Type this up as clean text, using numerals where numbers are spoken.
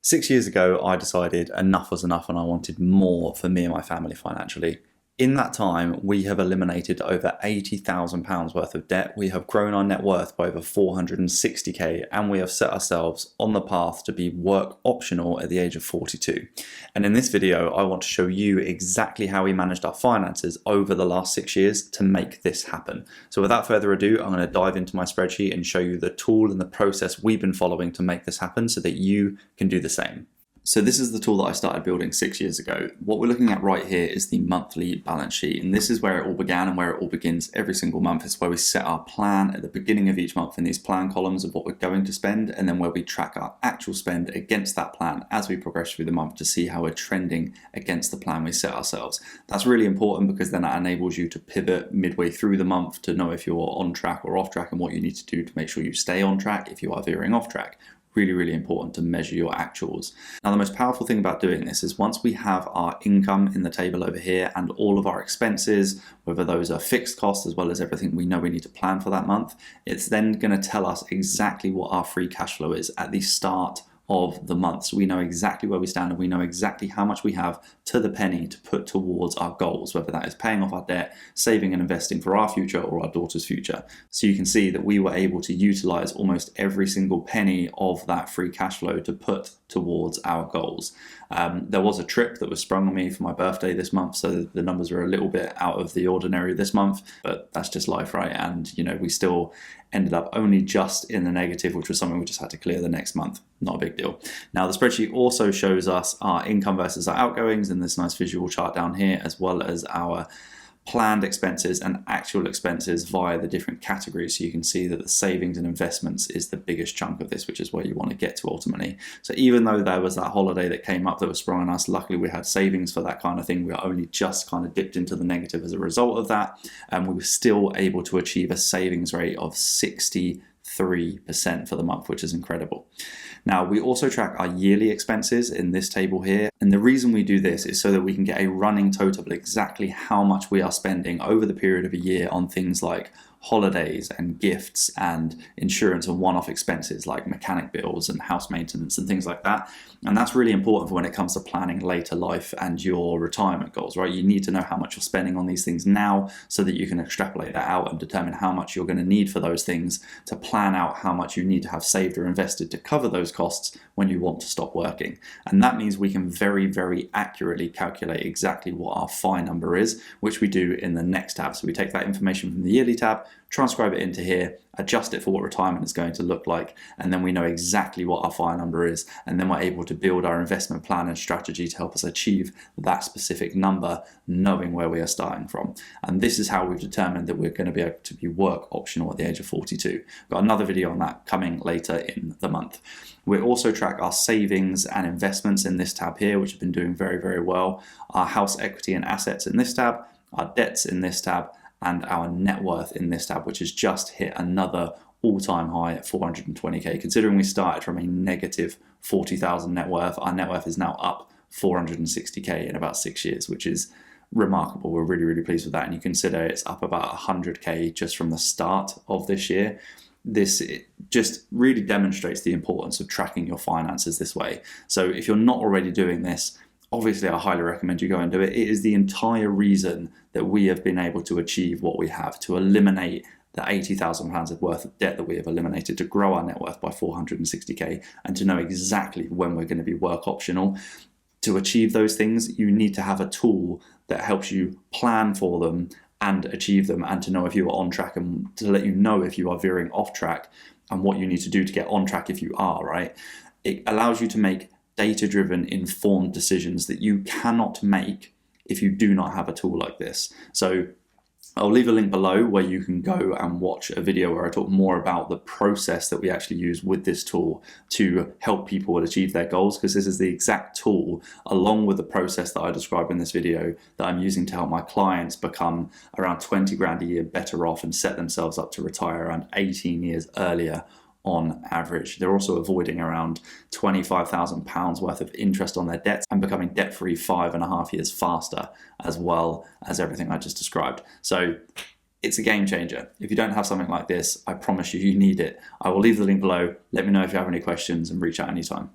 6 years ago, I decided enough was enough and I wanted more for me and my family financially. In that time, we have eliminated over £80,000 worth of debt. We have grown our net worth by over 460k, and we have set ourselves on the path to be work optional at the age of 42. And in this video, I want to show you exactly how we managed our finances over the last 6 years to make this happen. So without further ado, I'm going to dive into my spreadsheet and show you the tool and the process we've been following to make this happen so that you can do the same. So this is the tool that I started building 6 years ago. What we're looking at right here is the monthly balance sheet. And this is where it all began and where it all begins every single month. It's where we set our plan at the beginning of each month in these plan columns of what we're going to spend, and then where we track our actual spend against that plan as we progress through the month to see how we're trending against the plan we set ourselves. That's really important because then that enables you to pivot midway through the month to know if you're on track or off track and what you need to do to make sure you stay on track if you are veering off track. Really important to measure your actuals. Now, the most powerful thing about doing this is once we have our income in the table over here and all of our expenses, whether those are fixed costs as well as everything we know we need to plan for that month, it's then going to tell us exactly what our free cash flow is at the start of the month. So we know exactly where we stand and we know exactly how much we have to the penny to put towards our goals, whether that is paying off our debt, saving and investing for our future or our daughter's future. So you can see that we were able to utilize almost every single penny of that free cash flow to put towards our goals. There was a trip that was sprung on me for my birthday this month, so the numbers are a little bit out of the ordinary this month, but that's just life, right? And we still ended up only just in the negative, which was something we just had to clear the next month. Not a big deal. Now, the spreadsheet also shows us our income versus our outgoings in this nice visual chart down here, as well as our planned expenses and actual expenses via the different categories. So you can see that the savings and investments is the biggest chunk of this, which is where you want to get to ultimately. So even though there was that holiday that came up that was sprung on us, luckily we had savings for that kind of thing. We were only just kind of dipped into the negative as a result of that. And we were still able to achieve a savings rate of 63% for the month, which is incredible. Now, we also track our yearly expenses in this table here. And the reason we do this is so that we can get a running total of exactly how much we are spending over the period of a year on things like holidays and gifts and insurance and one-off expenses like mechanic bills and house maintenance and things like that. And that's really important for when it comes to planning later life and your retirement goals, right? You need to know how much you're spending on these things now so that you can extrapolate that out and determine how much you're going to need for those things to plan out how much you need to have saved or invested to cover those costs when you want to stop working. And that means we can very accurately calculate exactly what our FI number is, which we do in the next tab. So we take that information from the yearly tab, transcribe it into here, adjust it for what retirement is going to look like, and then we know exactly what our FI number is, and then we're able to build our investment plan and strategy to help us achieve that specific number, knowing where we are starting from. And this is how we've determined that we're going to be able to be work optional at the age of 42. Got another video on that coming later in the month. We also track our savings and investments in this tab here, which have been doing very well, our house equity and assets in this tab, our debts in this tab, and our net worth in this tab, which has just hit another all-time high at 420k. Considering we started from a negative 40,000 net worth, our net worth is now up 460k in about 6 years, which is remarkable. We're really pleased with that. And you consider it's up about 100k just from the start of this year. This just really demonstrates the importance of tracking your finances this way. So if you're not already doing this, obviously I highly recommend you go and do it. It is the entire reason that we have been able to achieve what we have, to eliminate the £80,000 of worth of debt that we have eliminated, to grow our net worth by 460k, and to know exactly when we're going to be work optional. To achieve those things, you need to have a tool that helps you plan for them and achieve them, and to know if you are on track and to let you know if you are veering off track and what you need to do to get on track if you are, right? It allows you to make data-driven, informed decisions that you cannot make if you do not have a tool like this. So I'll leave a link below where you can go and watch a video where I talk more about the process that we actually use with this tool to help people achieve their goals, because this is the exact tool, along with the process that I describe in this video, that I'm using to help my clients become around 20 grand a year better off and set themselves up to retire around 18 years earlier on average. They're also avoiding around £25,000 worth of interest on their debts and becoming debt-free 5.5 years faster, as well as everything I just described. So it's a game changer. If you don't have something like this, I promise you, you need it. I will leave the link below. Let me know if you have any questions and reach out anytime.